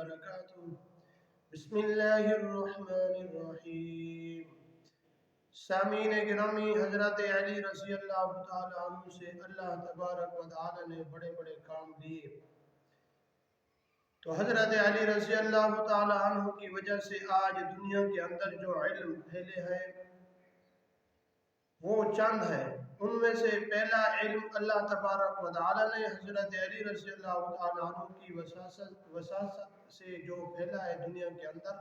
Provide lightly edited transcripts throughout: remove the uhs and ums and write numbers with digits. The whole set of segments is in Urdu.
وبرکاتہ۔ بسم اللہ الرحمن الرحیم۔ سامعین گرامی، حضرت علی رضی اللہ تعالیٰ عنہ سے اللہ تبارک و تعالیٰ نے بڑے بڑے کام دیے، تو حضرت علی رضی اللہ تعالیٰ عنہ کی وجہ سے آج دنیا کے اندر جو علم پھیلے ہیں وہ چند ہے۔ ان میں سے پہلا علم اللہ تبارک و تعالیٰ نے حضرت علی رضی اللہ تعالیٰ عنہ کی وساطت سے جو پھیلا ہے دنیا کے اندر،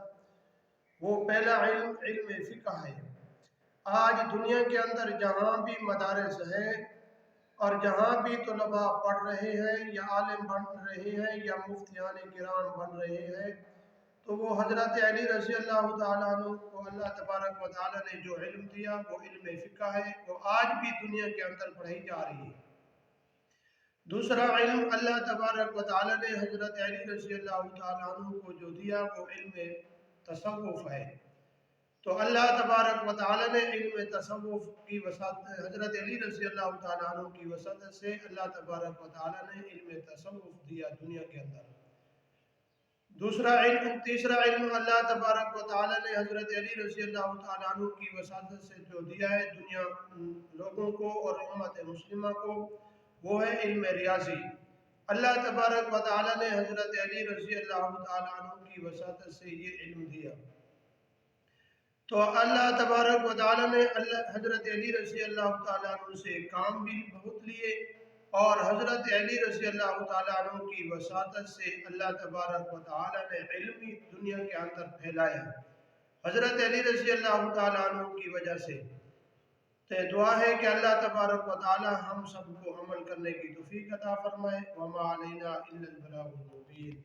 وہ پہلا علم علم فقہ ہے۔ آج دنیا کے اندر جہاں بھی مدارس ہیں اور جہاں بھی طلباء پڑھ رہے ہیں یا عالم بن رہے ہیں یا مفتیان کرام بن رہے ہیں، تو وہ حضرت علی رضی اللہ تعالیٰ عنہ کو اللہ تبارک و تعالیٰ نے جو علم دیا وہ علم فقہ ہے، وہ آج بھی دنیا کے اندر پڑھی جا رہی ہے۔ دوسرا علم اللہ تبارک و تعالیٰ نے حضرت علی رضی اللہ تعالیٰ عنہ کو جو دیا وہ علم تصوف ہے۔ تو اللہ تبارک و تعالیٰ نے علم تصوف کی وساطت حضرت علی رضی اللہ تعالیٰ عنہ کی وساطت سے اللہ تبارک و تعالیٰ نے علم تصوف دیا دنیا کے اندر۔ تیسرا علم اللہ تبارک و تعالیٰ نے حضرت علی رضی اللہ تعالیٰ عنہ کی وساطت سے جو دیا ہے دنیا لوگوں کو اور امت مسلمہ کو، وہ ہے علم ریاضی۔ اللہ تبارک و تعالیٰ نے حضرت علی رضی اللہ تعالیٰ عنہ کی وساطت سے یہ علم دیا۔ تو اللہ تبارک و تعالیٰ نے حضرت علی رضی اللہ تعالیٰ عنہ سے کام بھی بہت لیے، اور حضرت علی رضی اللہ تعالیٰ عنہ کی وساطت سے اللہ تبارک و تعالیٰ نے علمی دنیا کے اندر پھیلایا حضرت علی رضی اللہ تعالیٰ عنہ کی وجہ سے۔ تو دعا ہے کہ اللہ تبارک و تعالیٰ ہم سب کو عمل کرنے کی توفیق عطا فرمائے۔ وما علینا الا البلاغ المبین۔